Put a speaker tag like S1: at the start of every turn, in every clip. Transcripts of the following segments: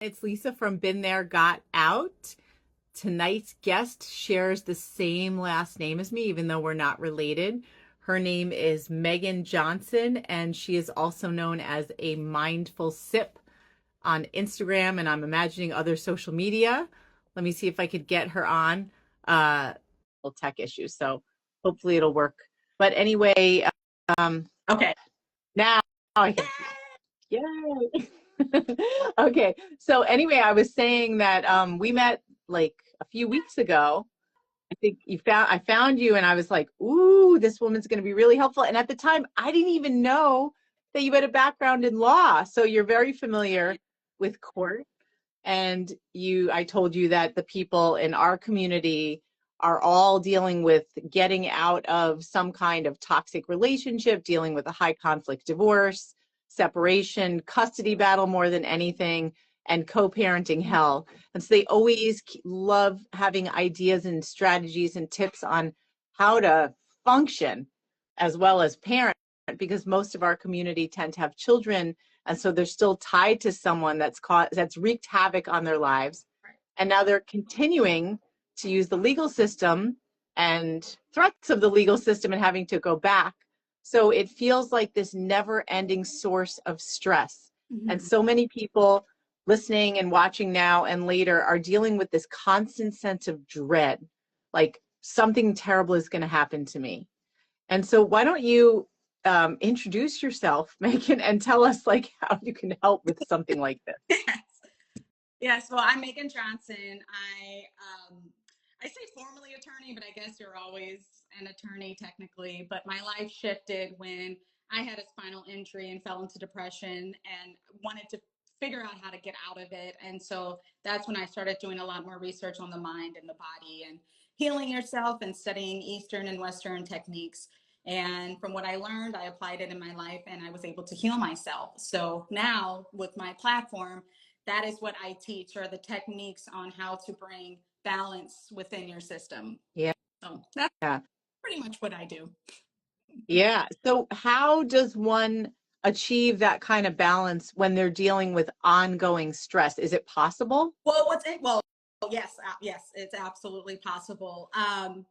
S1: It's Lisa from Been There, Got Out. Tonight's guest shares the same last name as me, even though we're not related. Her name is Meaghan Johnson, and she is also known as a mindful sip on Instagram, and I'm imagining other social media. Let me see if I could get her on. Tech issues, so hopefully it'll work. But anyway, okay, now I can. Yay! Okay, so anyway, I was saying that we met like a few weeks ago. I found you and I was like, ooh, this woman's going to be really helpful. And at the time, I didn't even know that you had a background in law. So you're very familiar with court. And I told you that the people in our community are all dealing with getting out of some kind of toxic relationship, dealing with a high conflict divorce, separation, custody battle more than anything, and co-parenting hell. And so they always love having ideas and strategies and tips on how to function as well as parent, because most of our community tend to have children, and so they're still tied to someone that's wreaked havoc on their lives, and now they're continuing to use the legal system and threats of the legal system and having to go back. So it feels like this never-ending source of stress. Mm-hmm. And so many people listening and watching now and later are dealing with this constant sense of dread, like something terrible is going to happen to me. And so why don't you introduce yourself, Meaghan, and tell us like how you can help with something like this.
S2: Yes. Well, I'm Meaghan Johnson. I say formally attorney, but I guess you're always an attorney technically. But my life shifted when I had a spinal injury and fell into depression and wanted to figure out how to get out of it. And so that's when I started doing a lot more research on the mind and the body and healing yourself and studying Eastern and Western techniques. And from what I learned, I applied it in my life and I was able to heal myself. So now with my platform, that is what I teach, are the techniques on how to bring balance within your system.
S1: Yeah.
S2: So that's pretty much what I do.
S1: Yeah. So how does one achieve that kind of balance when they're dealing with ongoing stress? Is it possible?
S2: Well, yes, it's absolutely possible.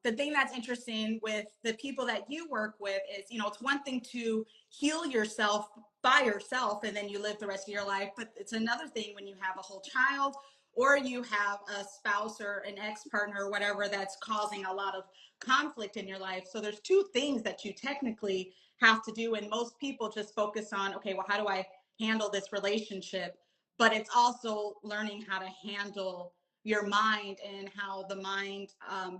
S2: The thing that's interesting with the people that you work with is, it's one thing to heal yourself by yourself and then you live the rest of your life, but it's another thing when you have a whole child or you have a spouse or an ex-partner or whatever that's causing a lot of conflict in your life. So there's two things that you technically have to do, and most people just focus on, okay, well, how do I handle this relationship? But it's also learning how to handle your mind and how the mind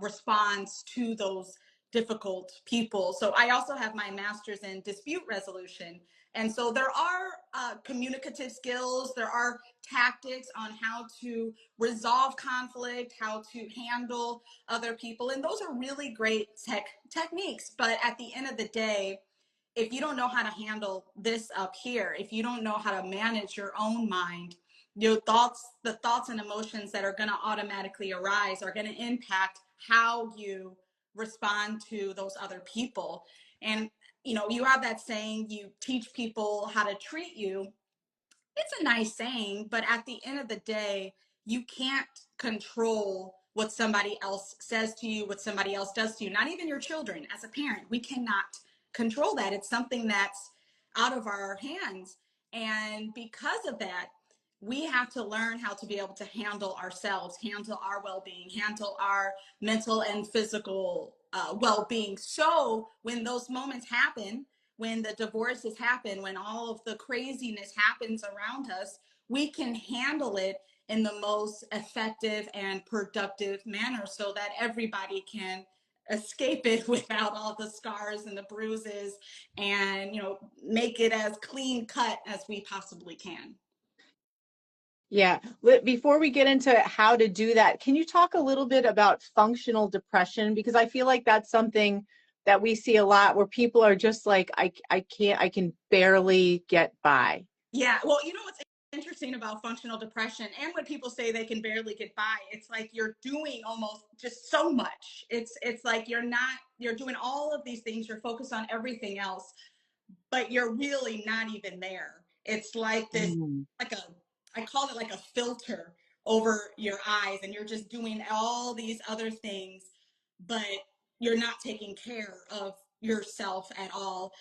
S2: responds to those difficult people. So I also have my master's in dispute resolution. And so there are communicative skills, there are tactics on how to resolve conflict, how to handle other people. And those are really great techniques. But at the end of the day, if you don't know how to handle this up here, if you don't know how to manage your own mind, the thoughts and emotions that are going to automatically arise are going to impact how you respond to those other people. And, you have that saying, you teach people how to treat you. It's a nice saying, but at the end of the day, you can't control what somebody else says to you, what somebody else does to you, not even your children. As a parent, we cannot control that. It's something that's out of our hands. And because of that, we have to learn how to be able to handle ourselves, handle our well-being, handle our mental and physical well-being. So when those moments happen, when the divorces happen, when all of the craziness happens around us, we can handle it in the most effective and productive manner so that everybody can escape it without all the scars and the bruises, and make it as clean cut as we possibly can.
S1: Yeah. Before we get into how to do that, can you talk a little bit about functional depression? Because I feel like that's something that we see a lot where people are just like, I can barely get by.
S2: Yeah. Well, what's interesting about functional depression, and when people say they can barely get by, it's like you're doing almost just so much. It's like you're doing all of these things, you're focused on everything else, but you're really not even there. It's like this, like I call it like a filter over your eyes, and you're just doing all these other things, but you're not taking care of yourself at all.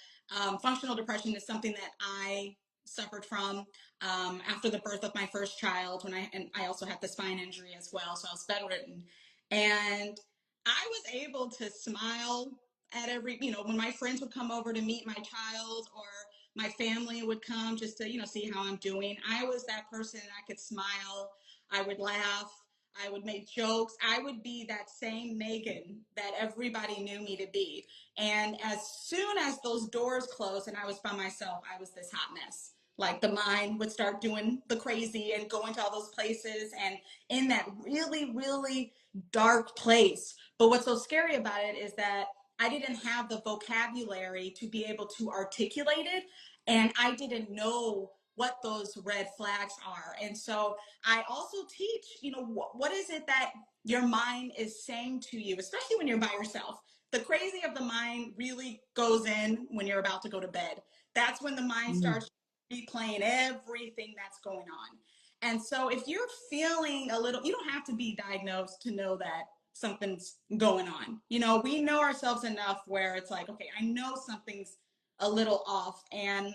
S2: Functional depression is something that I suffered from after the birth of my first child, and I also had the spine injury as well, so I was bedridden. And I was able to smile at every, when my friends would come over to meet my child, or my family would come just to, see how I'm doing. I was that person. I could smile. I would laugh. I would make jokes. I would be that same Meaghan that everybody knew me to be. And as soon as those doors closed and I was by myself, I was this hot mess. Like the mind would start doing the crazy and go into all those places and in that really, really dark place. But what's so scary about it is that I didn't have the vocabulary to be able to articulate it, and I didn't know what those red flags are. And so I also teach, what is it that your mind is saying to you, especially when you're by yourself. The crazy of the mind really goes in when you're about to go to bed. That's when the mind starts replaying everything that's going on. And so if you're feeling a little, you don't have to be diagnosed to know that something's going on. We know ourselves enough where it's like, okay, I know something's a little off. And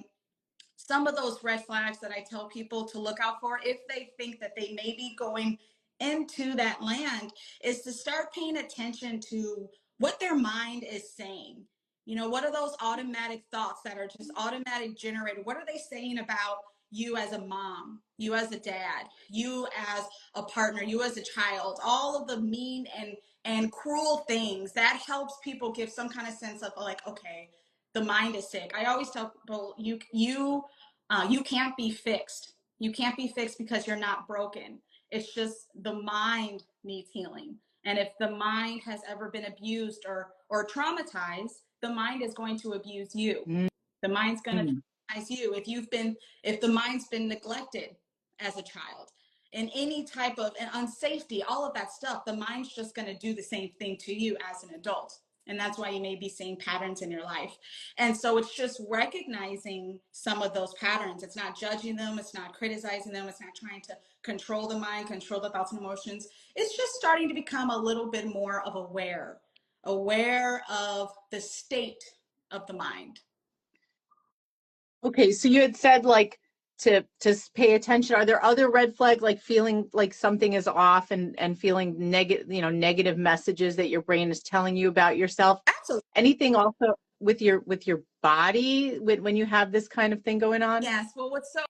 S2: some of those red flags that I tell people to look out for if they think that they may be going into that land is to start paying attention to what their mind is saying. What are those automatic thoughts that are just automatic generated? What are they saying about you as a mom, you as a dad, you as a partner, you as a child? All of the mean and cruel things that helps people give some kind of sense of like, okay, the mind is sick. I always tell people you can't be fixed. You can't be fixed because you're not broken. It's just the mind needs healing. And if the mind has ever been abused or traumatized, the mind is going to abuse you. The mind's going to traumatize you if the mind's been neglected as a child. In any type of unsafety, all of that stuff, the mind's just going to do the same thing to you as an adult. And that's why you may be seeing patterns in your life. And so it's just recognizing some of those patterns. It's not judging them. It's not criticizing them. It's not trying to control the mind, control the thoughts and emotions. It's just starting to become a little bit more of aware of the state of the mind.
S1: Okay, so you had said like to pay attention. Are there other red flags, like feeling like something is off and feeling negative messages that your brain is telling you about yourself?
S2: Absolutely.
S1: Anything also with your body when you have this kind of thing going on?
S2: Yes. Well, what's so,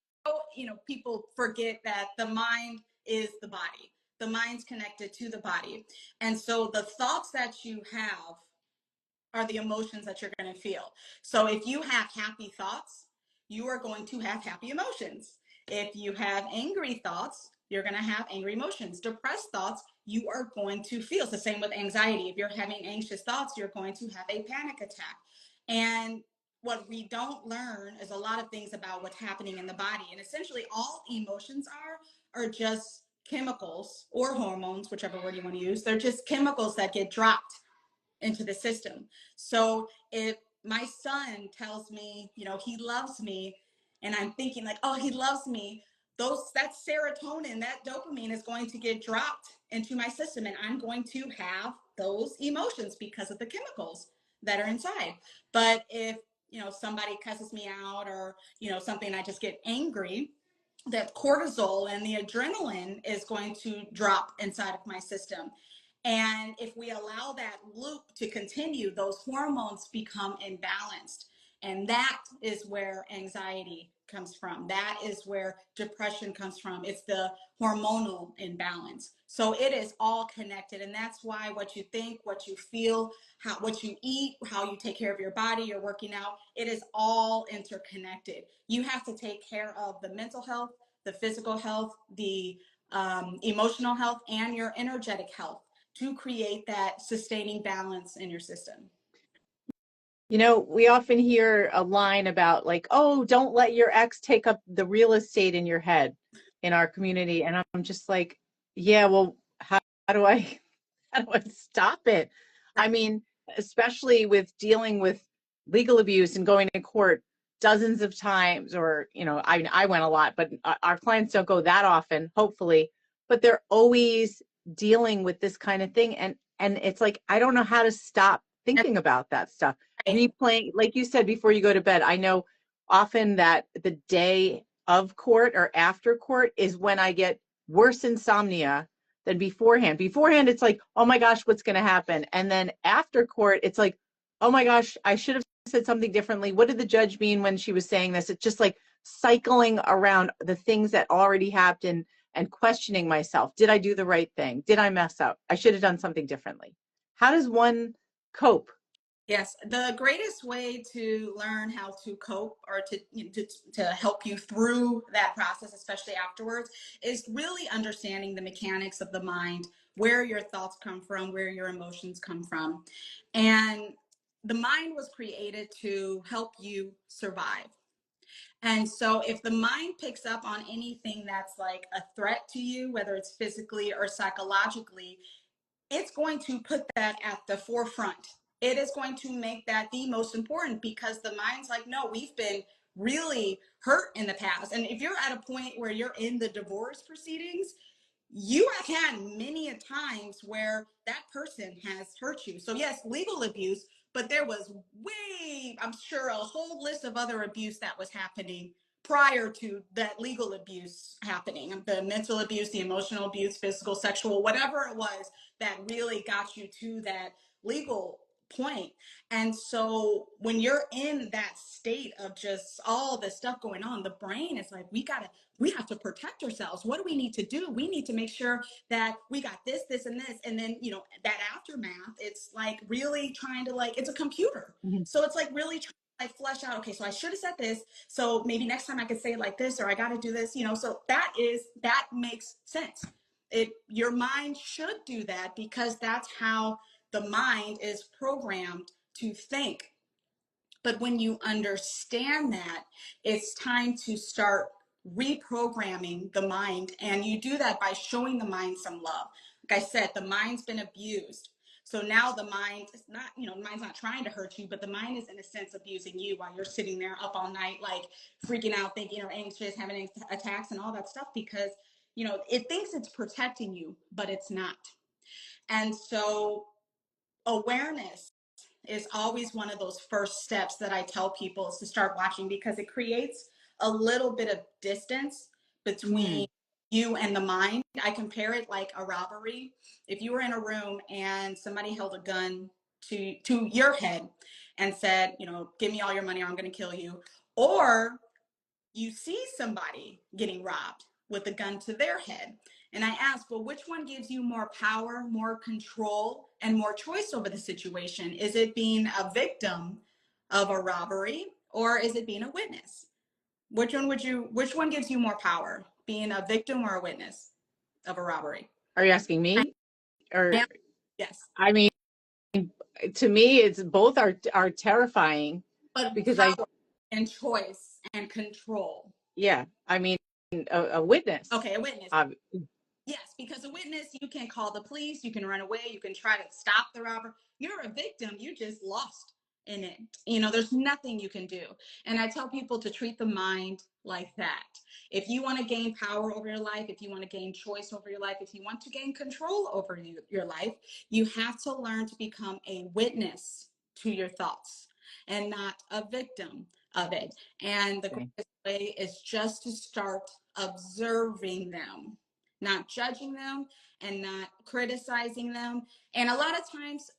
S2: people forget that the mind is the body. The mind's connected to the body. And so the thoughts that you have are the emotions that you're going to feel. So if you have happy thoughts, you are going to have happy emotions. If you have angry thoughts, you're going to have angry emotions. Depressed thoughts, you are going to feel. It's the same with anxiety. If you're having anxious thoughts, you're going to have a panic attack. And what we don't learn is a lot of things about what's happening in the body. And essentially, all emotions are just chemicals or hormones, whichever word you want to use. They're just chemicals that get dropped into the system. So if my son tells me, he loves me, and I'm thinking like, oh, he loves me, that serotonin, that dopamine is going to get dropped into my system, and I'm going to have those emotions because of the chemicals that are inside. But if somebody cusses me out or something, I just get angry, that cortisol and the adrenaline is going to drop inside of my system. And if we allow that loop to continue, those hormones become imbalanced. And that is where anxiety comes from. That is where depression comes from. It's the hormonal imbalance. So it is all connected. And that's why what you think, what you feel, what you eat, how you take care of your body, you're working out, it is all interconnected. You have to take care of the mental health, the physical health, the emotional health, and your energetic health to create that sustaining balance in your system.
S1: We often hear a line about like, oh, don't let your ex take up the real estate in your head in our community. And I'm just like, yeah, well, how do I how do I stop it? I mean, especially with dealing with legal abuse and going to court, dozens of times, or, I went a lot, but our clients don't go that often, hopefully, but they're always dealing with this kind of thing. And it's like, I don't know how to stop thinking about that stuff. Replaying, like you said, before you go to bed. I know often that the day of court or after court is when I get worse insomnia than beforehand. Beforehand, it's like, oh my gosh, what's going to happen? And then after court, it's like, oh my gosh, I should have said something differently. What did the judge mean when she was saying this? It's just like cycling around the things that already happened and questioning myself. Did I do the right thing? Did I mess up? I should have done something differently. How does one cope?
S2: Yes, the greatest way to learn how to cope, or to help you through that process, especially afterwards, is really understanding the mechanics of the mind, where your thoughts come from, where your emotions come from. And the mind was created to help you survive. And so if the mind picks up on anything that's like a threat to you, whether it's physically or psychologically, it's going to put that at the forefront. It is going to make that the most important, because the mind's like, no, we've been really hurt in the past. And if you're at a point where you're in the divorce proceedings, you have had many a times where that person has hurt you. So yes, legal abuse, but there was I'm sure, a whole list of other abuse that was happening prior to that legal abuse happening. The mental abuse, the emotional abuse, physical, sexual, whatever it was that really got you to that legal point. And so when you're in that state of just all this stuff going on, the brain is like, we have to protect ourselves. What do we need to do? We need to make sure that we got this, and this. And then, that aftermath, it's like really trying to, like, it's a computer.
S1: Mhm.
S2: So it's like really trying to, like, flesh out, okay, so I should have said this. So maybe next time I could say it like this, or I got to do this, so that makes sense. Your mind should do that, because that's how the mind is programmed to think. But when you understand that, it's time to start reprogramming the mind. And you do that by showing the mind some love. Like I said, the mind's been abused. So now the mind is not, the mind's not trying to hurt you, but the mind is in a sense abusing you while you're sitting there up all night, like freaking out, thinking, or anxious, having attacks and all that stuff, because, it thinks it's protecting you, but it's not. And so awareness is always one of those first steps that I tell people, is to start watching, because it creates a little bit of distance between you and the mind. I compare it like a robbery. If you were in a room and somebody held a gun to your head and said, give me all your money or I'm going to kill you, or you see somebody getting robbed with a gun to their head. And I ask, well, which one gives you more power, more control, and more choice over the situation? Is it being a victim of a robbery, or is it being a witness? Which one gives you more power, being a victim or a witness of a robbery?
S1: Are you asking me? Or,
S2: Yes.
S1: I mean, to me, it's both are terrifying,
S2: But
S1: because
S2: power and choice and control.
S1: yeah, I mean, a witness.
S2: Okay, a witness. Yes, because a witness, you can call the police, you can run away, you can try to stop the robber. You're a victim, you just lost in it. There's nothing you can do. And I tell people to treat the mind like that. If you want to gain power over your life, if you want to gain choice over your life, if you want to gain control over your life, you have to learn to become a witness to your thoughts and not a victim of it. And the greatest way is just to start observing them, not judging them and not criticizing them. And a lot of times,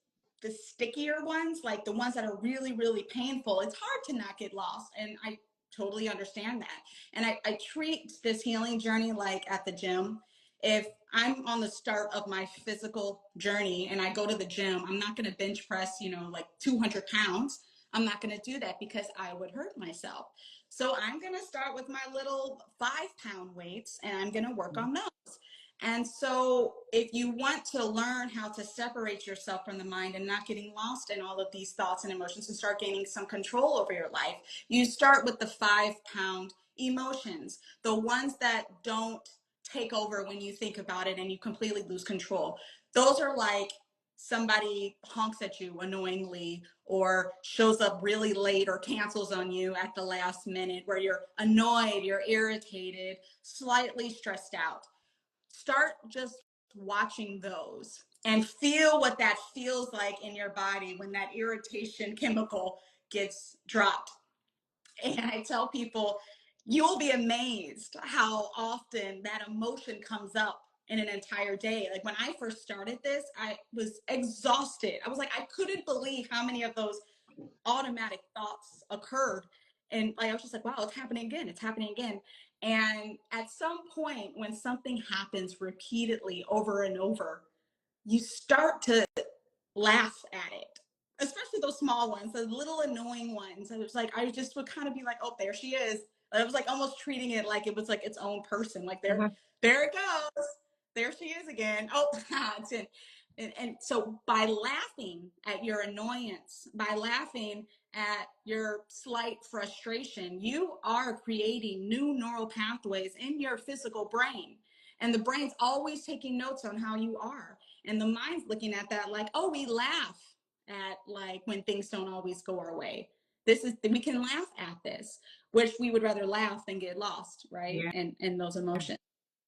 S2: the stickier ones, like the ones that are really, really painful, it's hard to not get lost. And I totally understand that. And I treat this healing journey like at the gym. If I'm on the start of my physical journey and I go to the gym, I'm not going to bench press, like 200 pounds. I'm not going to do that, because I would hurt myself. So I'm going to start with my little 5-pound weights, and I'm going to work on those. And so if you want to learn how to separate yourself from the mind and not getting lost in all of these thoughts and emotions, and start gaining some control over your life, you start with the 5-pound emotions, the ones that don't take over when you think about it and you completely lose control. Those are like somebody honks at you annoyingly or shows up really late or cancels on you at the last minute, where you're annoyed, you're irritated, slightly stressed out. Start just watching those and feel what that feels like in your body when that irritation chemical gets dropped. And I tell people, you'll be amazed how often that emotion comes up in an entire day. Like when I first started this, I was exhausted. I was like, I couldn't believe how many of those automatic thoughts occurred. And like, I was just like, wow, it's happening again. It's happening again. And at some point, when something happens repeatedly over and over, you start to laugh at it, especially those small ones, the little annoying ones. And it's like, I just would kind of be like, oh, there she is. I was like almost treating it like it was like its own person. Like there it goes. There she is again. Oh, and so by laughing at your annoyance, by laughing at your slight frustration, you are creating new neural pathways in your physical brain. And the brain's always taking notes on how you are. And the mind's looking at that like, oh, we laugh at like when things don't always go our way. We can laugh at this, which we would rather laugh than get lost, right?
S1: Yeah.
S2: And those emotions.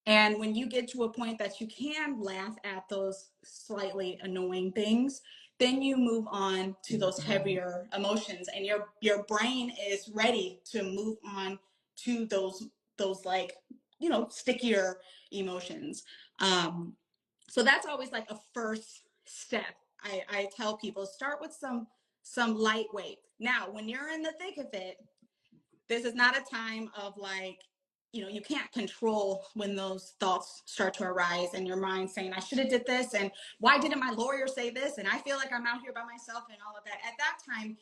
S2: And when you get to a point that you can laugh at those slightly annoying things, then you move on to those heavier emotions, and your brain is ready to move on to those like, stickier emotions. So that's always like a first step. I tell people, start with some lightweight. Now, when you're in the thick of it, this is not a time of like, you can't control when those thoughts start to arise and your mind saying, I should have did this, and why didn't my lawyer say this, and I feel like I'm out here by myself and all of that. At that time,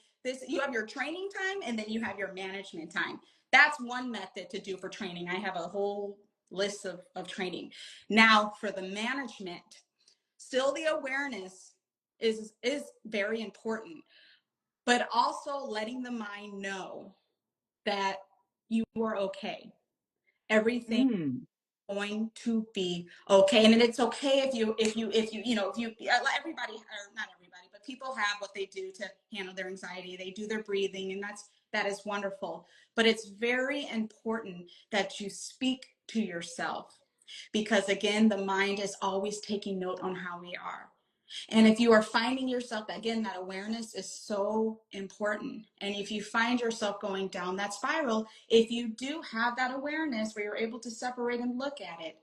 S2: you have your training time, and then you have your management time. That's one method to do for training. I have a whole list of training. Now for the management, still the awareness is very important, but also letting the mind know that you are okay. Everything
S1: Mm.
S2: is going to be okay. And it's okay if you everybody, or not everybody, but people have what they do to handle their anxiety. They do their breathing, and that is wonderful. But it's very important that you speak to yourself, because again, the mind is always taking note on how we are. And if you are finding yourself, again, that awareness is so important. And if you find yourself going down that spiral, if you do have that awareness where you're able to separate and look at it,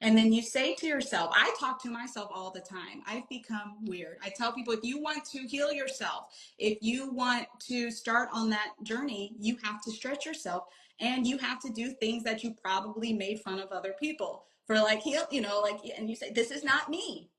S2: and then you say to yourself, I talk to myself all the time. I've become weird. I tell people, if you want to heal yourself, if you want to start on that journey, you have to stretch yourself, and you have to do things that you probably made fun of other people for, like, heal, and you say, this is not me.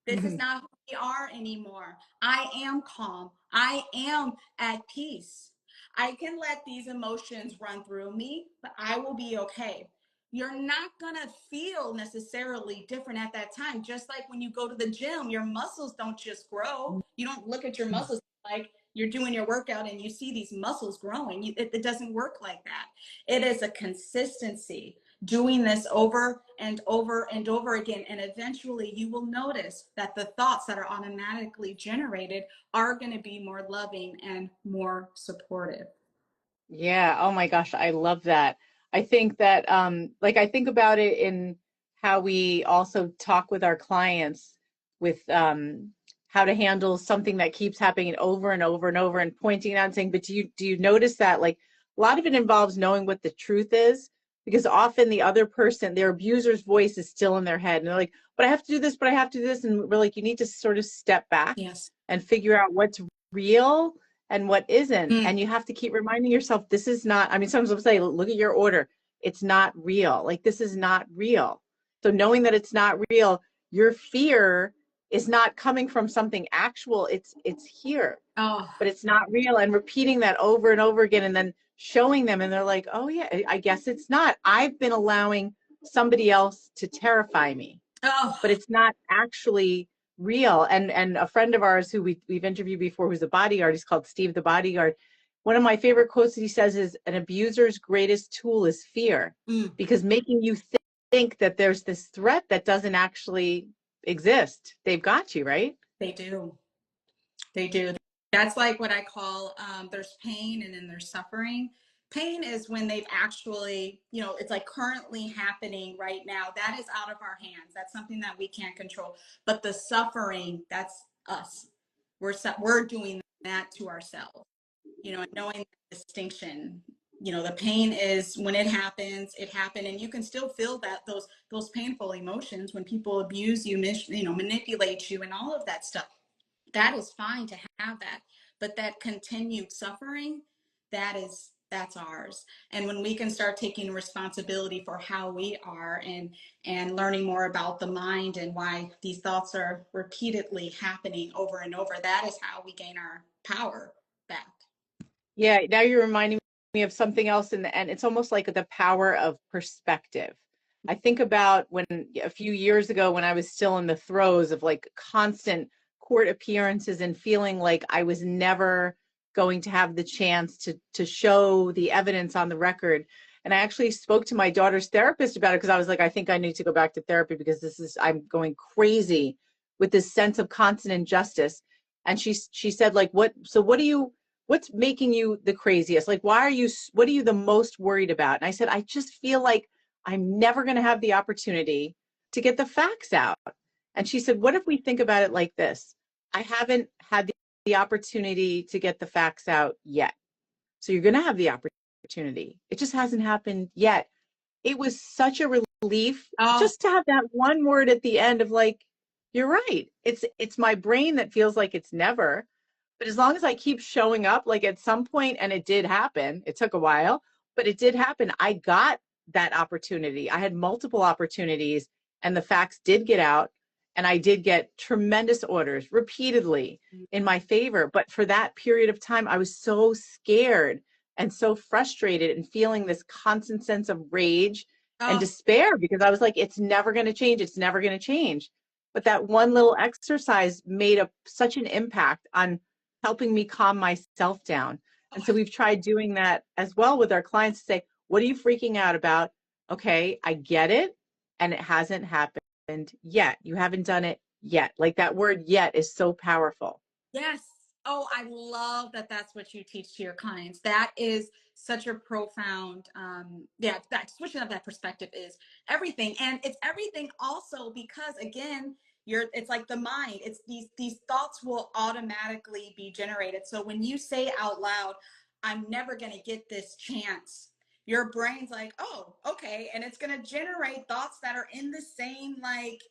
S2: This is not who we are anymore. I am calm. I am at peace. I can let these emotions run through me, but I will be okay. You're not going to feel necessarily different at that time. Just like when you go to the gym, your muscles don't just grow. You don't look at your muscles like you're doing your workout and you see these muscles growing. It doesn't work like that. It is a consistency, doing this over and over and over again. And eventually you will notice that the thoughts that are automatically generated are going to be more loving and more supportive.
S1: Yeah. Oh my gosh, I love that. I think that like I think about it in how we also talk with our clients with how to handle something that keeps happening over and over and over, and pointing out and saying, but do you notice that like a lot of it involves knowing what the truth is, because often the other person, their abuser's voice is still in their head, and they're like, but I have to do this, but I have to do this, and we're like, you need to sort of step back
S2: Yes.
S1: and figure out what's real and what isn't.
S2: Mm.
S1: And you have to keep reminding yourself, this is not, I mean, sometimes I'll say, look at your order. It's not real. Like, this is not real. So knowing that it's not real, your fear is not coming from something actual. It's here,
S2: Oh,
S1: but it's not real. And repeating that over and over again, and then showing them, and they're like, oh yeah, I guess it's not. I've been allowing somebody else to terrify me,
S2: oh,
S1: but it's not actually real. And a friend of ours who we've interviewed before, who's a bodyguard, he's called Steve the Bodyguard. One of my favorite quotes that he says is, an abuser's greatest tool is fear,
S2: mm.
S1: because making you think that there's this threat that doesn't actually exist. They've got you, right?
S2: They do. They do. That's like what I call there's pain and then there's suffering. Pain is when they've actually, you know, it's like currently happening right now. That is out of our hands. That's something that we can't control. But the suffering, that's us. We're doing that to ourselves, you know, and knowing the distinction. You know, the pain is when it happens, it happened, and you can still feel that those painful emotions when people abuse you, you know, manipulate you, and all of that stuff. That is fine to have that, but that continued suffering, that's ours. And when we can start taking responsibility for how we are, and learning more about the mind and why these thoughts are repeatedly happening over and over, that is how we gain our power back.
S1: Yeah, now you're reminding me of something else in the end. It's almost like the power of perspective. I think about when a few years ago when I was still in the throes of like constant court appearances and feeling like I was never going to have the chance to show the evidence on the record. And I actually spoke to my daughter's therapist about it because I was like, I think I need to go back to therapy because I'm going crazy with this sense of constant injustice. And she said, like, what's making you the craziest? Like, what are you the most worried about? And I said, I just feel like I'm never going to have the opportunity to get the facts out. And she said, what if we think about it like this? I haven't had the opportunity to get the facts out yet. So you're going to have the opportunity. It just hasn't happened yet. It was such a relief
S2: Oh,
S1: just to have that one word at the end of like, you're right. It's my brain that feels like it's never. But as long as I keep showing up, like at some point, and it did happen, it took a while, but it did happen. I got that opportunity. I had multiple opportunities, and the facts did get out, and I did get tremendous orders repeatedly in my favor. But for that period of time, I was so scared and so frustrated and feeling this constant sense of rage and
S2: oh,
S1: despair because I was like, it's never going to change. It's never going to change. But that one little exercise made such an impact on helping me calm myself down. And so we've tried doing that as well with our clients to say, what are you freaking out about? Okay, I get it. And it hasn't happened yet. You haven't done it yet. Like that word yet is so powerful.
S2: yes. Oh, I love that that's what you teach to your clients. That is such a profound, yeah, that switching up that perspective is everything. And it's everything also because again, it's like the mind, it's these thoughts will automatically be generated. So when you say out loud, I'm never going to get this chance, your brain's like, oh, okay. And it's going to generate thoughts that are in the same like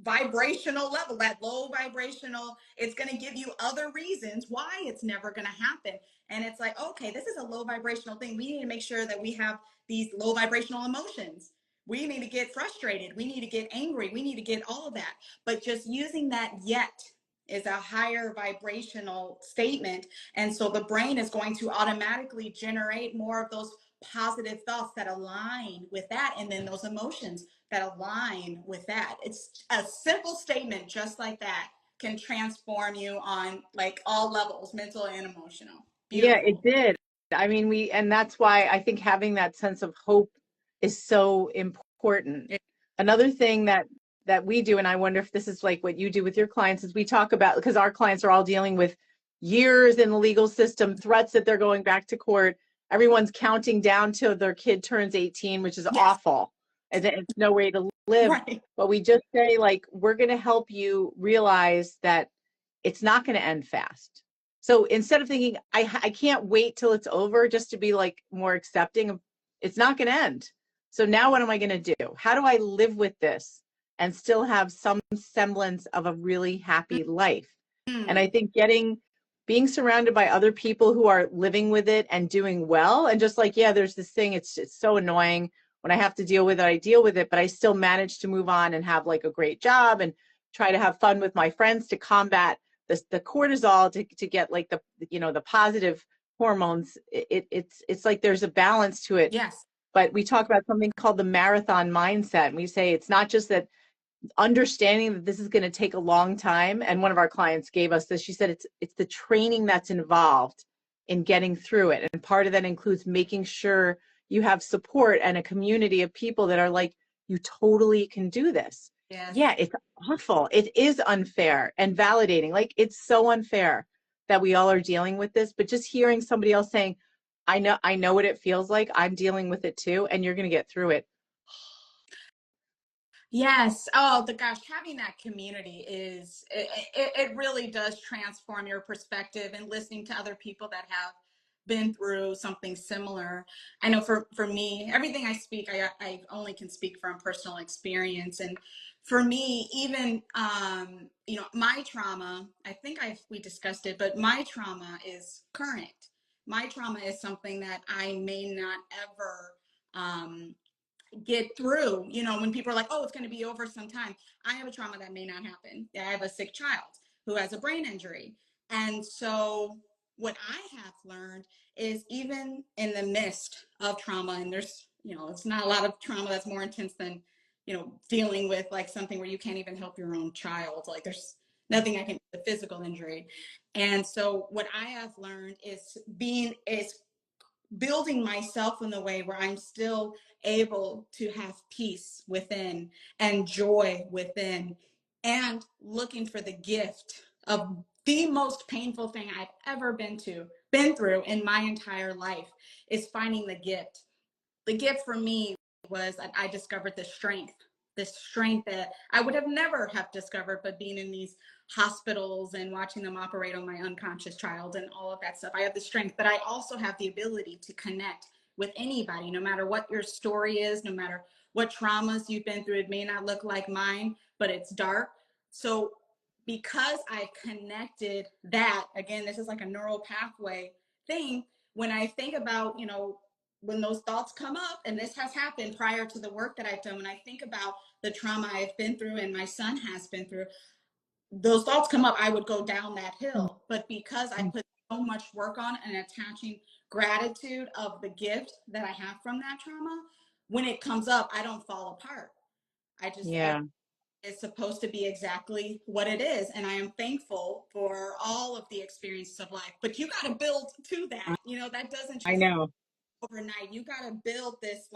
S2: vibrational level, that low vibrational. It's going to give you other reasons why it's never going to happen. And it's like, okay, this is a low vibrational thing. We need to make sure that we have these low vibrational emotions. We need to get frustrated. We need to get angry. We need to get all of that. But just using that yet is a higher vibrational statement. And so the brain is going to automatically generate more of those positive thoughts that align with that. And then those emotions that align with that. It's a simple statement just like that can transform you on like all levels, mental and emotional.
S1: Yeah, it
S2: Beautiful.
S1: did. I mean, and that's why I think having that sense of hope is so important.
S2: It,
S1: Another thing that we do, and I wonder if this is like what you do with your clients, is we talk about, because our clients are all dealing with years in the legal system, threats that they're going back to court. Everyone's counting down till their kid turns 18, which is
S2: yes,
S1: awful. And it's no way to live.
S2: right.
S1: But we just say, like, we're going to help you realize that it's not going to end fast. So instead of thinking, I can't wait till it's over just to be like more accepting of it's not going to end. So now what am I going to do? How do I live with this and still have some semblance of a really happy life? And
S2: Mm-hmm.
S1: I think being surrounded by other people who are living with it and doing well, and just like, yeah, there's this thing, it's so annoying when I have to deal with it, I deal with it, but I still manage to move on and have like a great job and try to have fun with my friends to combat the cortisol to get like the positive hormones. It's like there's a balance to it.
S2: Yes.
S1: But we talk about something called the marathon mindset, and we say it's not just that understanding that this is going to take a long time. And one of our clients gave us this. She said it's the training that's involved in getting through it, and part of that includes making sure you have support and a community of people that are like, you totally can do this.
S2: Yes.
S1: Yeah, it's awful. It is unfair and validating. Like, it's so unfair that we all are dealing with this, but just hearing somebody else saying, I know what it feels like. I'm dealing with it too, and you're going to get through it.
S2: Yes. Oh, the gosh, having that community is it really does transform your perspective, and listening to other people that have been through something similar. I know for me, everything I speak, I only can speak from personal experience. And for me, even my trauma, I think we discussed it, but my trauma is current. My trauma is something that I may not ever get through. When people are like, oh, it's going to be over sometime. I have a trauma that may not happen. I have a sick child who has a brain injury. And so what I have learned is, even in the midst of trauma, and there's, it's not a lot of trauma that's more intense than, dealing with like something where you can't even help your own child. Like, there's nothing I can, the physical injury. And so what I have learned is building myself in the way where I'm still able to have peace within and joy within, and looking for the gift of the most painful thing I've ever been through in my entire life, is finding the gift. The gift for me was that I discovered this strength that I would have never have discovered, but being in these hospitals and watching them operate on my unconscious child and all of that stuff. I have the strength, but I also have the ability to connect with anybody, no matter what your story is, no matter what traumas you've been through. It may not look like mine, but it's dark. So because I connected that, again, this is like a neural pathway thing. When I think about, when those thoughts come up, and this has happened prior to the work that I've done, when I think about the trauma I've been through and my son has been through, those thoughts come up, I would go down that hill. But because I put so much work on and attaching gratitude of the gift that I have from that trauma, when it comes up, I don't fall apart.
S1: Yeah,
S2: It's supposed to be exactly what it is. And I am thankful for all of the experiences of life. But you got to build to that. That doesn't
S1: I
S2: just
S1: know.
S2: overnight. You got to build this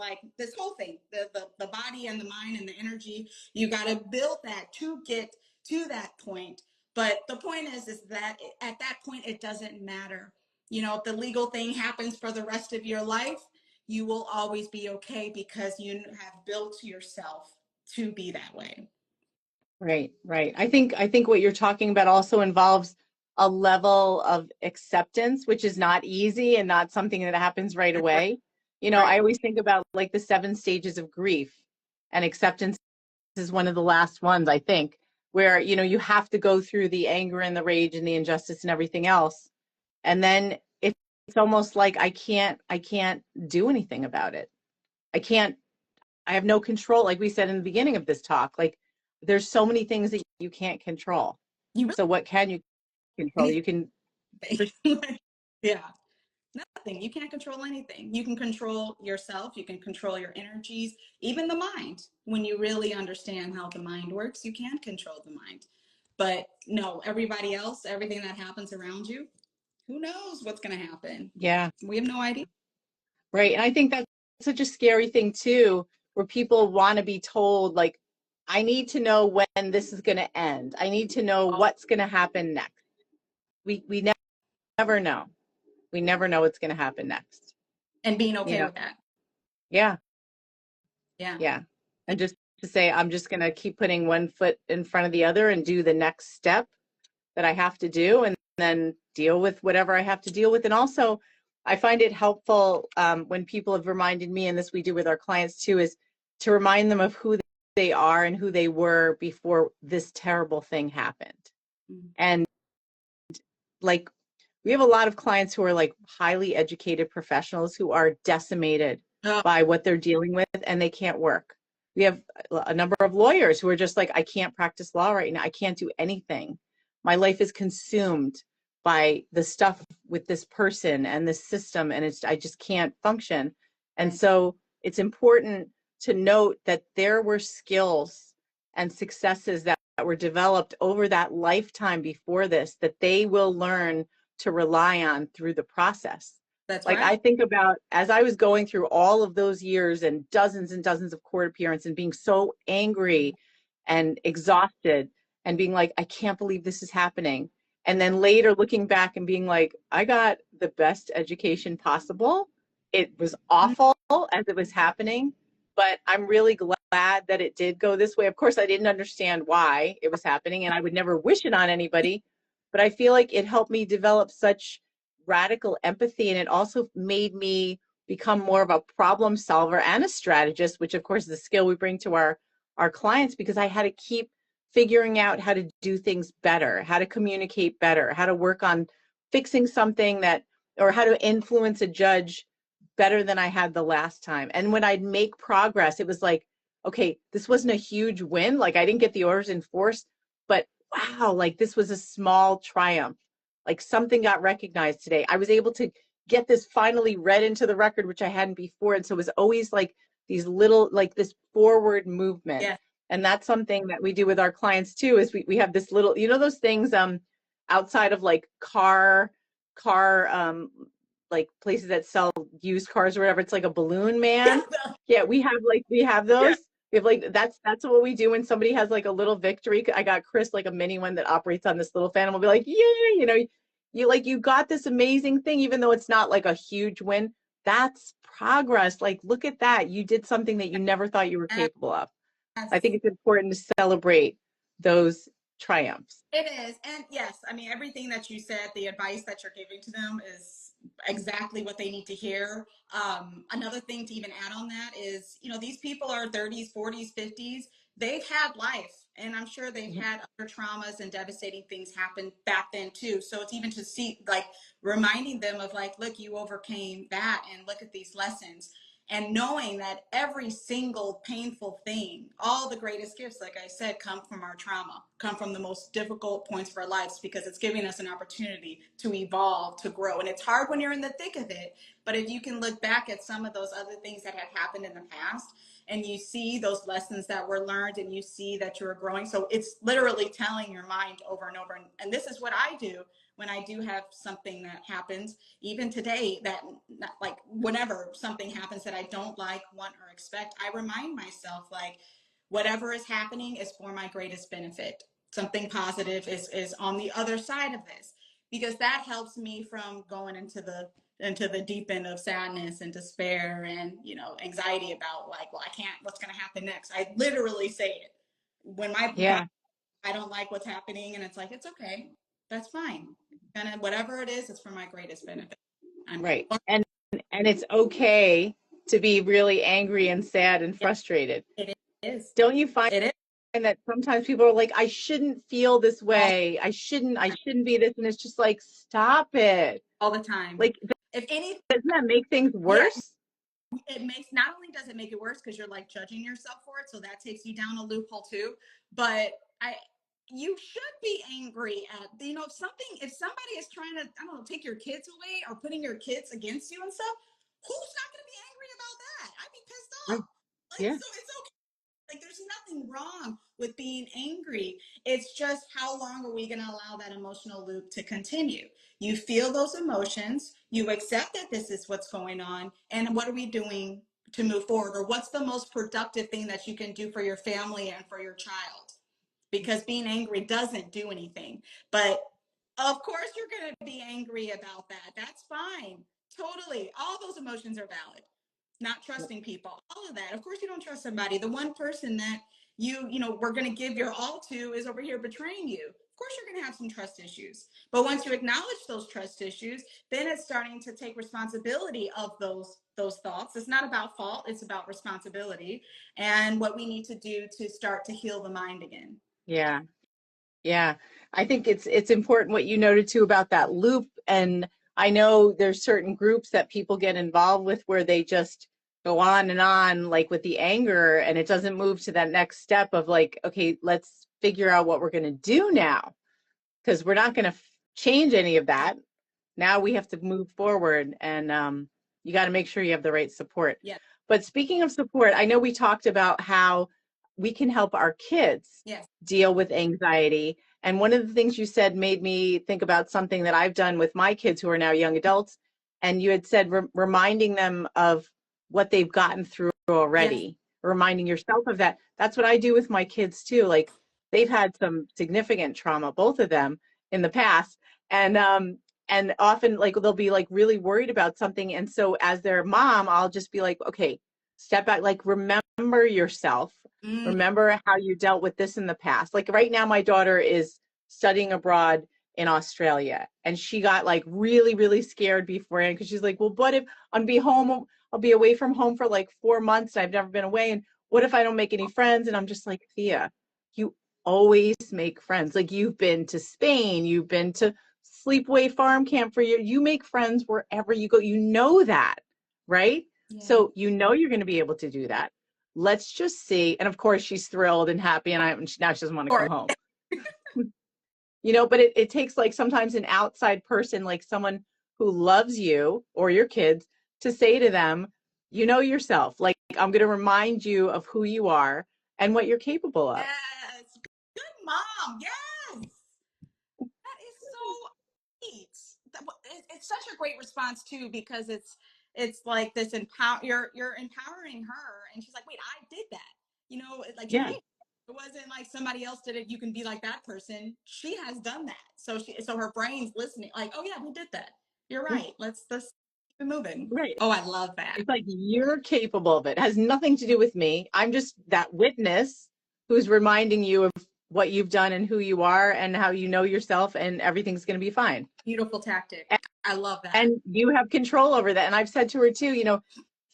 S2: whole thing, the body and the mind and the energy. You got to build that to get to that point. But the point is that at that point, it doesn't matter. If the legal thing happens for the rest of your life, you will always be okay, because you have built yourself to be that way.
S1: Right, right. I think what you're talking about also involves a level of acceptance, which is not easy and not something that happens right away. I
S2: Right.
S1: always think about like the 7 stages of grief, and acceptance is one of the last ones, I think, where, you have to go through the anger and the rage and the injustice and everything else. And then it's almost like I can't do anything about it. I can't I have no control, like we said in the beginning of this talk. Like, there's so many things that you can't control.
S2: You
S1: So what can you control?
S2: really
S1: You can,
S2: yeah. Nothing. You can't control anything. You can control yourself. You can control your energies, even the mind. When you really understand how the mind works, you can control the mind. But no, everybody else, everything that happens around you, who knows what's going to happen?
S1: yeah,
S2: We have no idea.
S1: right. And I think that's such a scary thing too, where people want to be told, like, I need to know when this is going to end. I need to know what's going to happen next. We never know. We never know what's going to happen next.
S2: And being
S1: You
S2: okay
S1: know,
S2: with that.
S1: yeah,
S2: Yeah.
S1: yeah. And just to say, I'm just going to keep putting one foot in front of the other and do the next step that I have to do, and then deal with whatever I have to deal with. And also, I find it helpful when people have reminded me, and this we do with our clients too, is to remind them of who they are and who they were before this terrible thing happened.
S2: Mm.
S1: And like, we have a lot of clients who are like highly educated professionals who are decimated
S2: Oh,
S1: by what they're dealing with, and they can't work. We have a number of lawyers who are just like, I can't practice law right now. I can't do anything. My life is consumed by the stuff with this person and this system, and I just can't function. And
S2: right.
S1: so it's important to note that there were skills and successes that were developed over that lifetime before this that they will learn to rely on through the process.
S2: That's
S1: Like,
S2: right.
S1: I think about, as I was going through all of those years and dozens of court appearances and being so angry and exhausted and being like, I can't believe this is happening. And then later looking back and being like, I got the best education possible. It was awful as it was happening, but I'm really glad that it did go this way. Of course, I didn't understand why it was happening, and I would never wish it on anybody, but I feel like it helped me develop such radical empathy, and it also made me become more of a problem solver and a strategist, which of course is a skill we bring to our clients, because I had to keep figuring out how to do things better, how to communicate better, how to work on fixing something that, or how to influence a judge better than I had the last time. And when I'd make progress, it was like, okay, this wasn't a huge win. Like I didn't get the orders enforced, but wow, like this was a small triumph. Like something got recognized today. I was able to get this finally read into the record, which I hadn't before. And so it was always like these little, like this forward movement.
S2: Yeah.
S1: And that's something that we do with our clients too, is we have this little, you know, those things outside of like car like places that sell used cars or whatever. It's like a balloon man. Yeah, we have those.
S2: Yeah.
S1: We have like that's what we do when somebody has like a little victory. I got Chris like a mini one that operates on this little fan, and we'll be like, yeah, you know, you got this amazing thing, even though it's not like a huge win. That's progress. Like, look at that. You did something that you never thought you were capable of. I think it's important to celebrate those triumphs.
S2: It is. And yes, I mean, everything that you said, the advice that you're giving to them is exactly what they need to hear. Another thing to even add on that is, you know, these people are 30s, 40s, 50s. They've had life, and I'm sure they've had other traumas and devastating things happen back then too. So it's even to see, like, reminding them of like, look, you overcame that, and look at these lessons. And knowing that every single painful thing, all the greatest gifts, like I said, come from our trauma, come from the most difficult points of our lives, because it's giving us an opportunity to evolve, to grow. And it's hard when you're in the thick of it. But if you can look back at some of those other things that have happened in the past, and you see those lessons that were learned, and you see that you're growing. So it's literally telling your mind over and over. And this is what I do when I do have something that happens, even today, that like whenever something happens that I don't like, want, or expect, I remind myself like, whatever is happening is for my greatest benefit. Something positive is on the other side of this, because that helps me from going into the deep end of sadness and despair and, you know, anxiety about like, well, I can't, what's going to happen next. I literally say it when I don't like what's happening, and it's like, it's okay, that's fine, and whatever it is, it's for my greatest benefit.
S1: Right. And it's okay to be really angry and sad and frustrated.
S2: It is.
S1: Don't you find
S2: It is
S1: that sometimes people are like, I shouldn't feel this way. I shouldn't be this. And it's just like, stop it.
S2: all the time.
S1: Like,
S2: If anything,
S1: doesn't that make things worse?
S2: it makes, not only does it make it worse because you're like judging yourself for it, so that takes you down a loophole too, but you should be angry at, you know, if somebody is trying to, I don't know, take your kids away or putting your kids against you and stuff, who's not going to be angry about that? I'd be pissed off. Like,
S1: Yeah.
S2: so it's okay. Like, there's nothing wrong with being angry. It's just, how long are we going to allow that emotional loop to continue? You feel those emotions, you accept that this is what's going on, and what are we doing to move forward? Or what's the most productive thing that you can do for your family and for your child? Because being angry doesn't do anything. But of course, you're going to be angry about that. That's fine. Totally. All those emotions are valid. Not trusting people, all of that. Of course, you don't trust somebody. The one person that you know, we're going to give your all to is over here betraying you. Of course, you're going to have some trust issues. But once you acknowledge those trust issues, then it's starting to take responsibility of those thoughts. It's not about fault, it's about responsibility and what we need to do to start to heal the mind again.
S1: Yeah. Yeah. I think it's important what you noted too about that loop. And I know there's certain groups that people get involved with where they just go on and on, like with the anger, and it doesn't move to that next step of like, okay, let's figure out what we're going to do now, because we're not going to change any of that. Now we have to move forward, and you got to make sure you have the right support.
S2: Yeah.
S1: But speaking of support, I know we talked about how we can help our kids deal with anxiety. And one of the things you said made me think about something that I've done with my kids who are now young adults. And you had said reminding them of what they've gotten through already. reminding yourself of that. That's what I do with my kids too. Like they've had some significant trauma, both of them in the past. And often like they'll be like really worried about something. And so as their mom, I'll just be like, okay, step back, like remember yourself.
S2: Mm,
S1: Remember how you dealt with this in the past. Like right now, my daughter is studying abroad in Australia, and she got like really, really scared beforehand because she's like, well, what if I'll be away from home for like 4 months and I've never been away. And what if I don't make any friends? And I'm just like, Thea, you always make friends. Like you've been to Spain, you've been to sleepaway farm camp for you make friends wherever you go. You know that, right?
S2: yeah.
S1: So you know you're going to be able to do that. Let's just see. And of course she's thrilled and happy, and now she doesn't want to come
S2: Or
S1: home. But it takes like sometimes an outside person, like someone who loves you or your kids, to say to them, you know yourself, like I'm going to remind you of who you are and what you're capable of.
S2: yes, good mom. Yes, that is so neat. It's such a great response too, because it's like this you're empowering her, and she's like, wait, I did that. Like she
S1: Yeah,
S2: did. It wasn't like somebody else did it. You can be like that person. She has done that. So her brain's listening. Like, oh yeah, we did that. You're
S1: yeah,
S2: right. Let's keep it moving.
S1: right.
S2: Oh, I love that.
S1: It's like you're capable of it. It has nothing to do with me. I'm just that witness who's reminding you of what you've done and who you are and how you know yourself, and everything's going to be fine.
S2: Beautiful tactic. I love that.
S1: And you have control over that. And I've said to her too,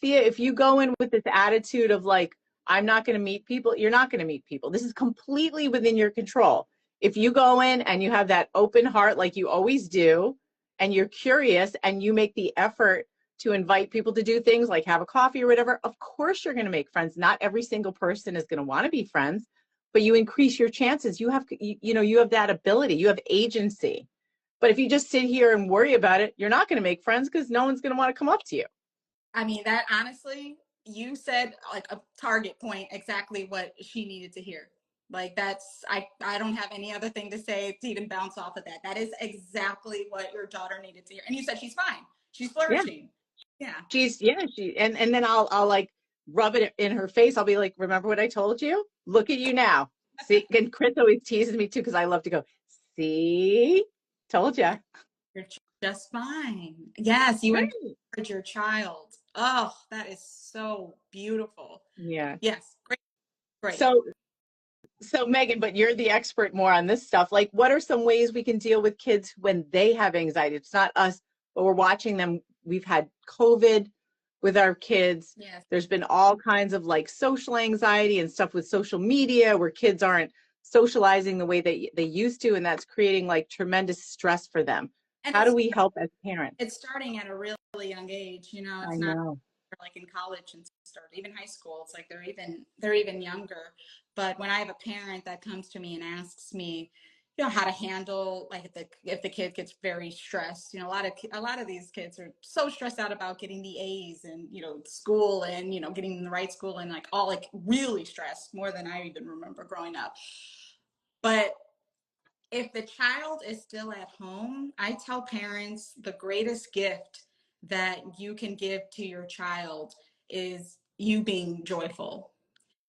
S1: Thea, if you go in with this attitude of like, I'm not going to meet people, you're not going to meet people. This is completely within your control. If you go in and you have that open heart, like you always do, and you're curious and you make the effort to invite people to do things like have a coffee or whatever, of course you're going to make friends. Not every single person is going to want to be friends, but you increase your chances. You have that ability, you have agency. But if you just sit here and worry about it, you're not going to make friends because no one's going to want to come up to you.
S2: I mean, that honestly, you said like a target point, exactly what she needed to hear. Like I don't have any other thing to say to even bounce off of that. That is exactly what your daughter needed to hear. And you said she's fine. She's
S1: Yeah.
S2: flourishing. Yeah.
S1: And then I'll like rub it in her face. I'll be like, remember what I told you? Look at you now. See, and Chris always teases me too because I love to go, see, told you.
S2: You're just fine. Yes, you
S1: Right.
S2: encourage your child. Oh, that is so beautiful.
S1: Yeah.
S2: Yes, great, great.
S1: So Meaghan, but you're the expert more on this stuff. Like, what are some ways we can deal with kids when they have anxiety? It's not us, but we're watching them. We've had COVID with our kids.
S2: Yes.
S1: There's been all kinds of like social anxiety and stuff with social media where kids aren't socializing the way they used to, and that's creating like tremendous stress for them.
S2: And
S1: How do we help as parents?
S2: it's starting at a really young age.
S1: I
S2: It's not
S1: know.
S2: like in college and start even high school. It's like they're even younger. But when I have a parent that comes to me and asks me, how to handle like if the kid gets very stressed. A lot of these kids are so stressed out about getting the A's and school and getting in the right school and like all like really stressed more than I even remember growing up. But if the child is still at home, I tell parents the greatest gift that you can give to your child is you being joyful,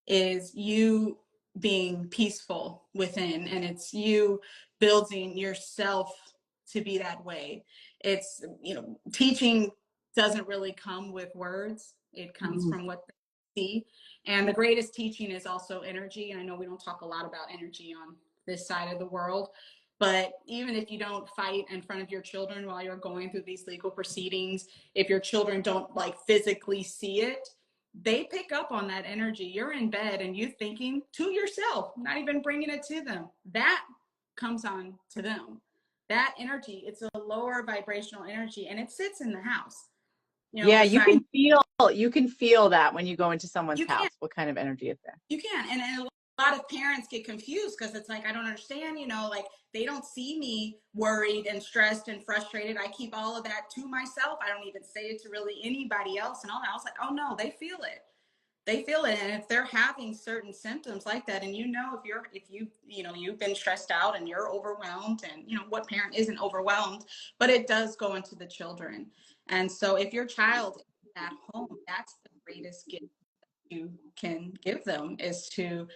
S2: is you being peaceful within, and it's you building yourself to be that way. It's, teaching doesn't really come with words, it comes
S1: Mm,
S2: from what they see. And the greatest teaching is also energy. And I know we don't talk a lot about energy on this side of the world, but even if you don't fight in front of your children while you're going through these legal proceedings, if your children don't like physically see it, they pick up on that energy. You're in bed and you thinking to yourself, not even bringing it to them. That comes on to them. That energy, it's a lower vibrational energy, and it sits in the house.
S1: yeah,
S2: Besides,
S1: you can feel that when you go into someone's
S2: you can't
S1: house. What kind of energy is there?
S2: You can. And a lot of parents get confused because it's like, I don't understand, like they don't see me worried and stressed and frustrated. I keep all of that to myself. I don't even say it to really anybody else and all that. I was like, oh no, they feel it. They feel it. And if they're having certain symptoms like that, and you've been stressed out and you're overwhelmed, and what parent isn't overwhelmed, but it does go into the children. And so if your child is at home, that's the greatest gift you can give them is to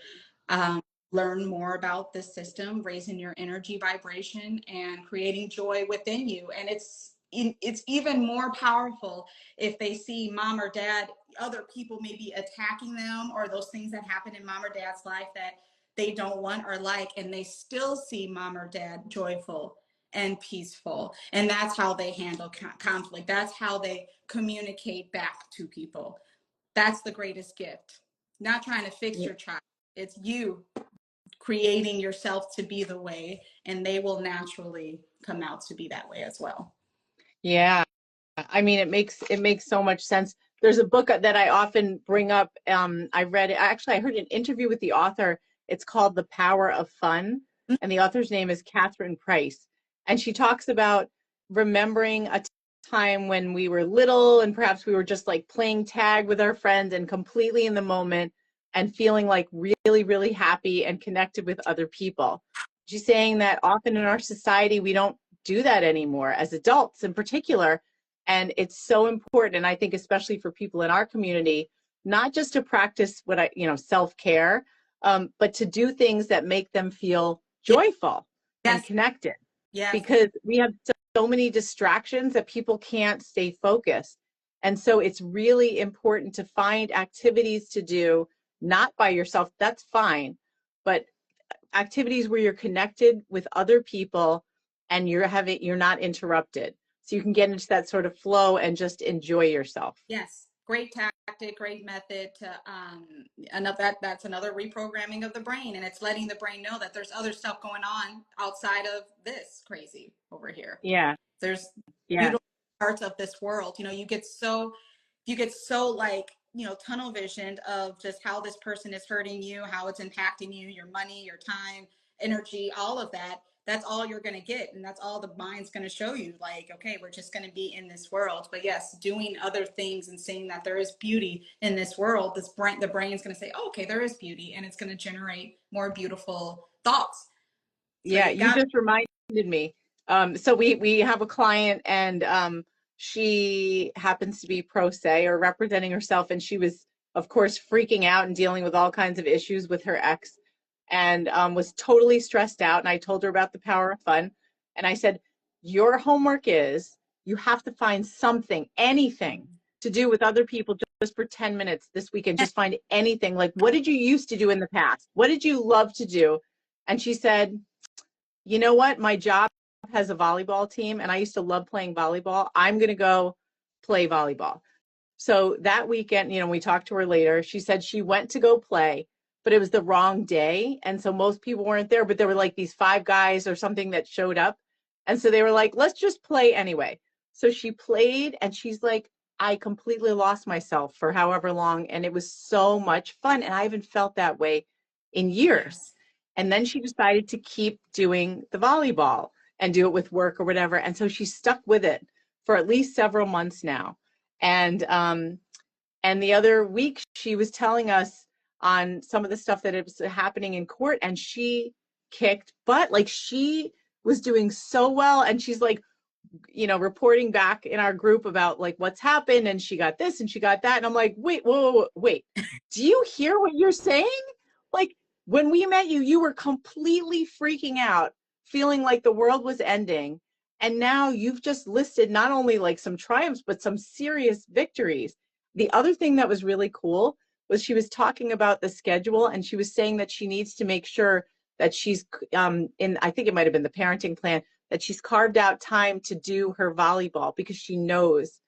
S2: learn more about the system, raising your energy vibration and creating joy within you. And it's even more powerful if they see mom or dad, other people maybe attacking them, or those things that happen in mom or dad's life that they don't want or like, and they still see mom or dad joyful and peaceful. And that's how they handle conflict. That's how they communicate back to people. That's the greatest gift. Not trying to fix your child. It's you creating yourself to be the way, and they will naturally come out to be that way as well.
S1: Yeah. I mean, it makes so much sense. There's a book that I often bring up. I read it. Actually, I heard an interview with the author. It's called The Power of Fun, and the author's name is Catherine Price. And she talks about remembering a time when we were little and perhaps we were just like playing tag with our friends and completely in the moment and feeling like really, really happy and connected with other people. She's saying that often in our society, we don't do that anymore as adults in particular. And it's so important. And I think especially for people in our community, not just to practice self-care, but to do things that make them feel joyful and
S2: Yes.
S1: connected.
S2: Yes.
S1: Because we have so many distractions that people can't stay focused. And so it's really important to find activities to do, not by yourself, that's fine, but activities where you're connected with other people and you're not interrupted. So you can get into that sort of flow and just enjoy yourself.
S2: Yes. Great tactic, great method to that's another reprogramming of the brain, and it's letting the brain know that there's other stuff going on outside of this crazy over here.
S1: Yeah.
S2: There's
S1: Yeah.
S2: beautiful parts of this world. You get so like, tunnel visioned of just how this person is hurting you, how it's impacting you, your money, your time, energy, all of that. That's all you're going to get. And that's all the mind's going to show you. Like, okay, we're just going to be in this world. But yes, doing other things and seeing that there is beauty in this world, the brain's going to say, oh, okay, there is beauty. And it's going to generate more beautiful thoughts. So
S1: Yeah.
S2: you
S1: You
S2: got
S1: just reminded me. So we have a client and she happens to be pro se or representing herself. And she was, of course, freaking out and dealing with all kinds of issues with her ex and was totally stressed out. And I told her about the power of fun. And I said, your homework is you have to find something, anything to do with other people just for 10 minutes this weekend. Just find anything. Like, what did you used to do in the past? What did you love to do? And she said, you know what? My job has a volleyball team and I used to love playing volleyball. I'm going to go play volleyball. So that weekend, we talked to her later. She said she went to go play, but it was the wrong day. And so most people weren't there, but there were like these 5 guys or something that showed up. And so they were like, let's just play anyway. So she played and she's like, I completely lost myself for however long. And it was so much fun. And I haven't felt that way in years.
S2: Yes.
S1: And then she decided to keep doing the volleyball and do it with work or whatever. And so she stuck with it for at least several months now. And the other week she was telling us on some of the stuff that was happening in court, and she kicked butt. Like she was doing so well, and she's like, reporting back in our group about like what's happened, and she got this and she got that, and I'm like, wait, whoa, wait, do you hear what you're saying? Like when we met you, you were completely freaking out, feeling like the world was ending. And now you've just listed not only like some triumphs, but some serious victories. The other thing that was really cool was she was talking about the schedule, and she was saying that she needs to make sure that she's I think it might have been the parenting plan, that she's carved out time to do her volleyball because she knows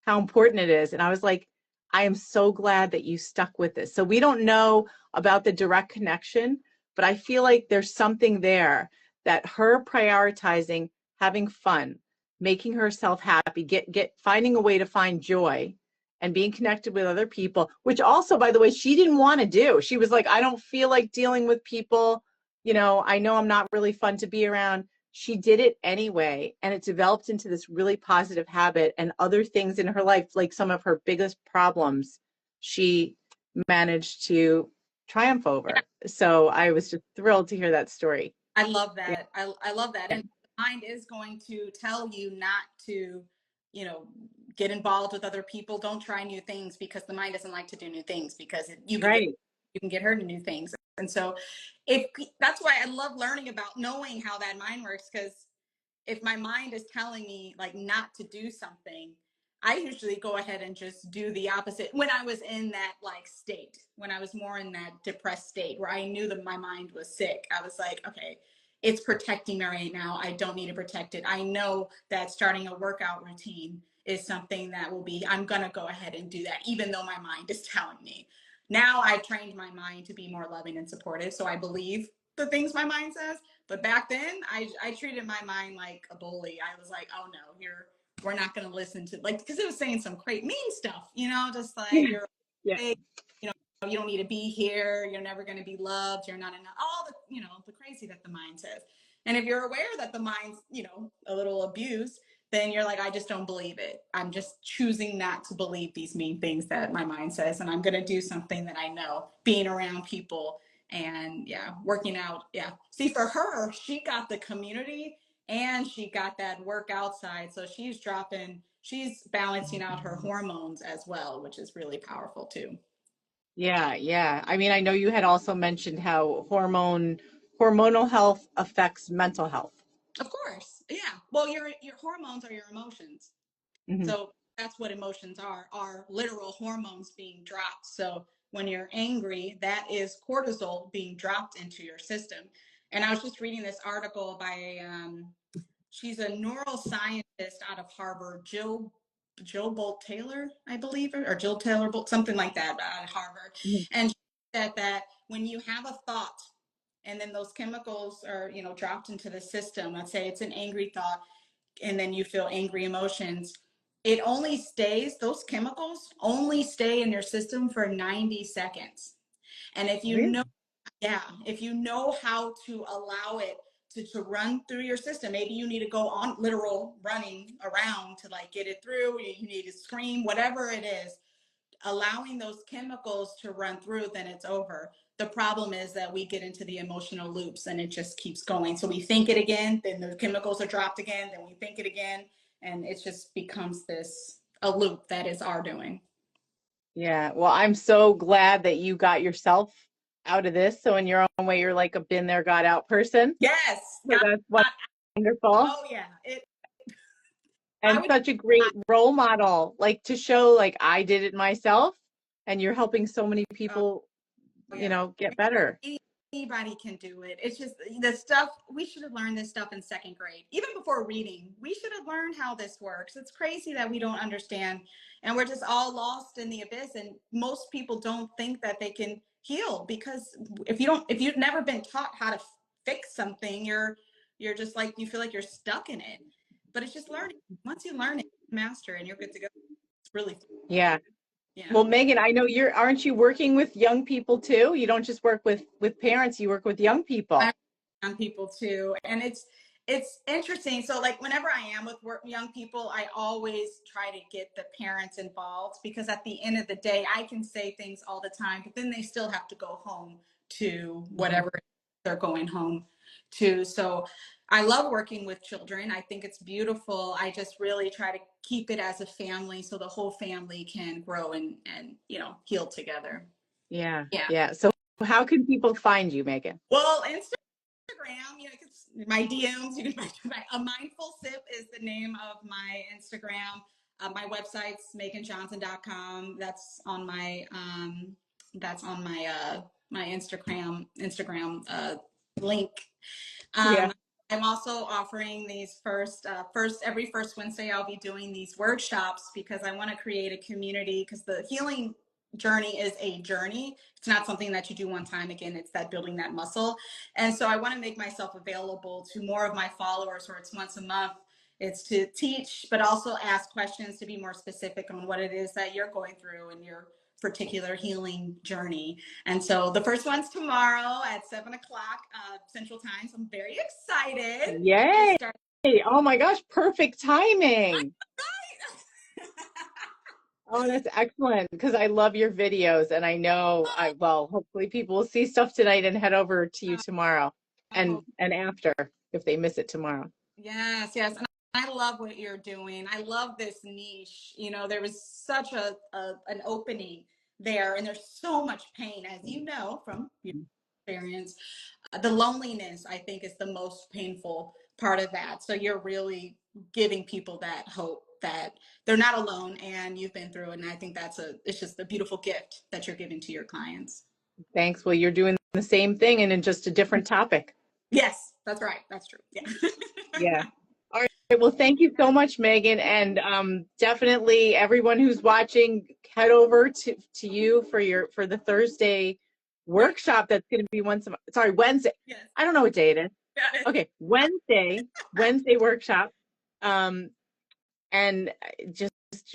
S1: how important it is. And I was like, I am so glad that you stuck with this. So we don't know about the direct connection, but I feel like there's something there that her prioritizing having fun, making herself happy, finding a way to find joy and being connected with other people, which also, by the way, she didn't want to do. She was like, I don't feel like dealing with people. I know I'm not really fun to be around. She did it anyway, and it developed into this really positive habit, and other things in her life, like some of her biggest problems, she managed to triumph over. So I was just thrilled to hear that story.
S2: I love
S1: Yeah.
S2: that. I love that. And the mind is going to tell you not to you know, get involved with other people. Don't try new things because the mind doesn't like to do new things because
S1: Right.
S2: you can get hurt in new things. And so if that's why I love learning about knowing how that mind works, because if my mind is telling me like not to do something, I usually go ahead and just do the opposite. When I was in that like state, when I was more in that depressed state where I knew that my mind was sick, I was like, okay, it's protecting me right now. I don't need to protect it. I know that starting a workout routine is something that will be, I'm going to go ahead and do that, even though my mind is telling me. Now I've trained my mind to be more loving and supportive. So I believe the things my mind says. But back then, I treated my mind like a bully. I was like, oh no, we're not going to listen to, like, because it was saying some great mean stuff, you know, just like
S1: Yeah.
S2: you're,
S1: Yeah.
S2: you know, you don't need to be here. You're never going to be loved. You're not enough. All the, you know, the crazy that the mind says. And if you're aware that the mind's, you know, a little abused, then you're like, I just don't believe it. I'm just choosing not to believe these mean things that my mind says. And I'm going to do something that I know, being around people and yeah, working out. Yeah. See, for her, she got the community and she got that work outside. So she's balancing out her hormones as well, which is really powerful too.
S1: Yeah, yeah. I mean, I know you had also mentioned how hormonal health affects mental health.
S2: Of course. Yeah. Well, your hormones are your emotions.
S1: Hmm.
S2: So that's what emotions are literal hormones being dropped. So when you're angry, that is cortisol being dropped into your system. And I was just reading this article by she's a neuroscientist out of Harvard, Jill Bolt Taylor, I believe, or Jill Taylor Bolt, something like that, out of Harvard. And she said that when you have a thought and then those chemicals are, you know, dropped into the system, let's say it's an angry thought, and then you feel angry emotions, it only stays, those chemicals only stay in your system for 90 seconds. And if you
S1: Really?
S2: know, yeah, if you know how to allow it to run through your system, maybe you need to go on literal running around to like get it through, you need to scream, whatever it is, allowing those chemicals to run through, then it's over. The problem is that we get into the emotional loops and it just keeps going. So we think it again, then the chemicals are dropped again, then we think it again, and it just becomes this a loop that is our doing.
S1: Yeah. Well, I'm so glad that you got yourself out of this. So in your own way, you're like a been there, got out person.
S2: Yes.
S1: So that's wonderful.
S2: Oh yeah. It I
S1: And
S2: would
S1: such a great role model, like to show like I did it myself and you're helping so many
S2: oh
S1: people,
S2: yeah.
S1: get better.
S2: Anybody can do it. It's just the stuff we should have learned this stuff in second grade, even before reading. We should have learned how this works. It's crazy that we don't understand, and we're just all lost in the abyss. And most people don't think that they can heal because if you've never been taught how to fix something, you're just like you feel like you're stuck in it. But it's just learning. Once you learn it, master, and you're good to go. It's really
S1: Yeah.
S2: yeah.
S1: Well, Megan, I know aren't you working with young people too? You don't just work with parents, you work with young people.
S2: On people too, and it's interesting. So like whenever I am with young people, I always try to get the parents involved because at the end of the day I can say things all the time, but then they still have to go home to
S1: Mhm.
S2: whatever they're going home to. So I love working with children. I think it's beautiful. I just really try to keep it as a family so the whole family can grow and heal together.
S1: Yeah.
S2: Yeah.
S1: Yeah. So how can people find you, Megan?
S2: Well, Instagram, it's my DMs. You can find a mindful sip is the name of my Instagram. My website's meaghanjohnson.com. That's on my Instagram link.
S1: Yeah.
S2: Um, I'm also offering these every first Wednesday, I'll be doing these workshops because I want to create a community because the healing journey is a journey. It's not something that you do one time again. It's that building that muscle. And so I want to make myself available to more of my followers, or it's once a month. It's to teach, but also ask questions to be more specific on what it is that you're going through in your particular healing journey. And so the first one's tomorrow at 7 o'clock Central Time. So I'm very excited to
S1: Yay.
S2: start.
S1: Oh my gosh, perfect timing. Oh, that's excellent because I love your videos and I know hopefully people will see stuff tonight and head over to you tomorrow
S2: Oh,
S1: and after if they miss it tomorrow.
S2: yes, yes. And I love what you're doing. I love this niche. You know, there was such an opening there, and there's so much pain, as you know from your experience. The loneliness, I think, is the most painful part of that. So you're really giving people that hope that they're not alone and you've been through it. And I think it's just a beautiful gift that you're giving to your clients.
S1: Thanks. Well, you're doing the same thing and in just a different topic.
S2: Yes, that's right. That's true. Yeah.
S1: Yeah. All right. Well, thank you so much, Meaghan. And definitely everyone who's watching, head over to you for the Thursday workshop that's going to be Wednesday.
S2: Yes.
S1: I don't know what day it is.
S2: Got it.
S1: Okay, Wednesday workshop. And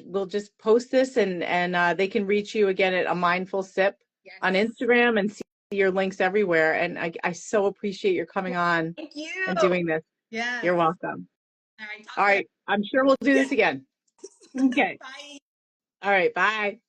S1: we'll just post this and they can reach you again at A Mindful Sip
S2: Yes.
S1: on Instagram and see your links everywhere. And I so appreciate your coming on
S2: Thank you.
S1: and doing this.
S2: Yeah.
S1: You're welcome.
S2: All right.
S1: All right. I'm sure we'll do this again. Okay.
S2: Bye.
S1: All right. Bye.